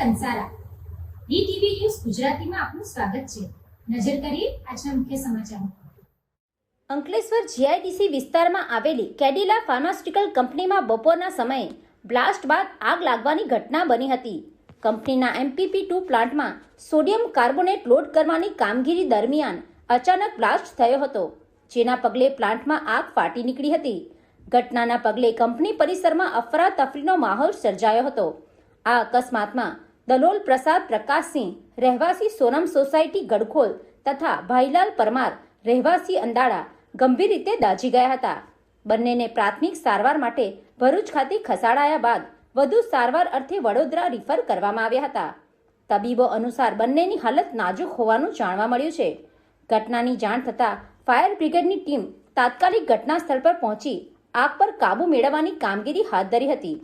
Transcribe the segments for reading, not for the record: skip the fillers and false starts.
Kansara DTV news ગુજરાતીમાં આપનું સ્વાગત છે। નજર કરીએ આજના મુખ્ય સમાચારો। અંકલેશ્વર જીઆઈડીસી વિસ્તારમાં આવેલી કેડિલા ફાર્માસ્યુટિકલ કંપનીમાં બપોરના સમયે બ્લાસ્ટ બાદ આગ લાગવાની ઘટના બની હતી। કંપનીના MPP2 પ્લાન્ટમાં સોડિયમ કાર્બોનેટ લોડ કરવાની કામગીરી દરમિયાન અચાનક બ્લાસ્ટ થયો હતો, જેના પગલે પ્લાન્ટમાં આગ ફાટી નીકળી હતી। ઘટનાના પગલે કંપની પરિસરમાં અફરાતફરીનો માહોલ સર્જાયો હતો। આ અકસ્માતમાં દલોલ પ્રસાદ પ્રકાશસિંહ રહેવાસી સોનમ સોસાયટી ગડખોલ તથા ભાઈલાલ પરમાર રહેવાસી અંદાળા ગંભીર રીતે દાઝી ગયા હતા। બંનેને પ્રાથમિક સારવાર માટે ભરૂચ ખાતે ખસેડાયા બાદ વધુ સારવાર અર્થે વડોદરા રિફર કરવામાં આવ્યા હતા। તબીબો અનુસાર બંનેની હાલત નાજુક હોવાનું જાણવા મળ્યું છે। ઘટનાની જાણ થતાં ફાયર બ્રિગેડની ટીમ તાત્કાલિક ઘટના સ્થળ પર પહોંચી આગ પર કાબુ મેળવવાની કામગીરી હાથ ધરી હતી।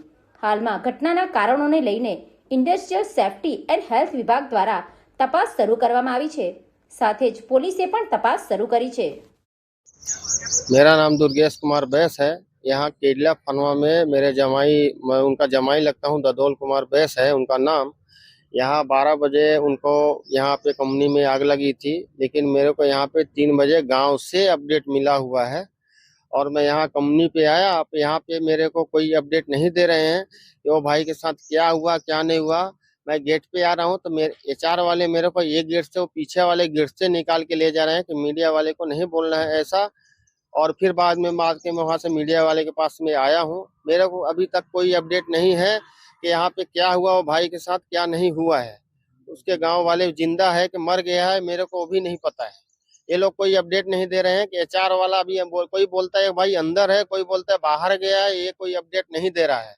હાલમાં ઘટનાના કારણોને લઈને ઇન્ડસ્ટ્રીયલ સેફ્ટી એન્ડ હેલ્થ વિભાગ દ્વારા તપાસ શરૂ કરવામાં આવી છે। સાથે જ પોલીસે પણ તપાસ શરૂ કરી છે। मेरा नाम दुर्गेश कुमार बैस है। यहाँ केडला फनवा में मेरे जमाई, मैं उनका जमाई लगता हूँ, ददोल कुमार बैस है उनका नाम। यहाँ 12 बजे उनको यहाँ पे कंपनी में आग लगी थी, लेकिन मेरे को यहाँ पे 3 बजे गांव से अपडेट मिला हुआ है और मैं यहाँ कंपनी पे आया। आप यहाँ पे मेरे को कोई अपडेट नहीं दे रहे हैं कि वो भाई के साथ क्या हुआ क्या नहीं हुआ। मैं गेट पे आ रहा हूँ तो मेरे HR वाले मेरे को एक गेट से वो पीछे वाले गेट से निकाल के ले जा रहे हैं कि मीडिया वाले को नहीं बोलना है ऐसा। और फिर बाद में मैं वहाँ से मीडिया वाले के पास में आया हूँ। मेरे को अभी तक कोई अपडेट नहीं है कि यहाँ पे क्या हुआ, वो भाई के साथ क्या नहीं हुआ है। उसके गांव वाले जिंदा है कि मर गया है, मेरे को भी नहीं पता है। ये लोग कोई अपडेट नहीं दे रहे हैं कि HR वाला भी कोई बोलता है भाई अंदर है, कोई बोलता है बाहर गया है। ये कोई अपडेट नहीं दे रहा है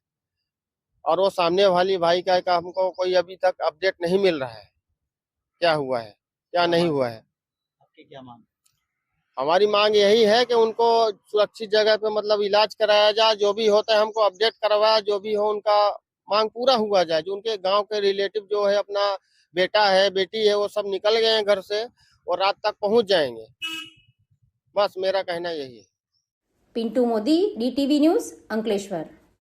और वो सामने वाली भाई का हमको कोई अभी तक अपडेट नहीं मिल रहा है क्या हुआ है क्या नहीं हुआ है। आपकी क्या मांग? हमारी मांग यही है कि उनको सुरक्षित जगह पे मतलब इलाज कराया जाए। जो भी होता है हमको अपडेट करवाया, जो भी हो उनका मांग पूरा हुआ जाए। जो उनके गांव के रिलेटिव जो है, अपना बेटा है बेटी है, वो सब निकल गए हैं घर से और रात तक पहुंच जाएंगे। बस मेरा कहना यही है। Pintu Modi, DTV news, Ankleshwar.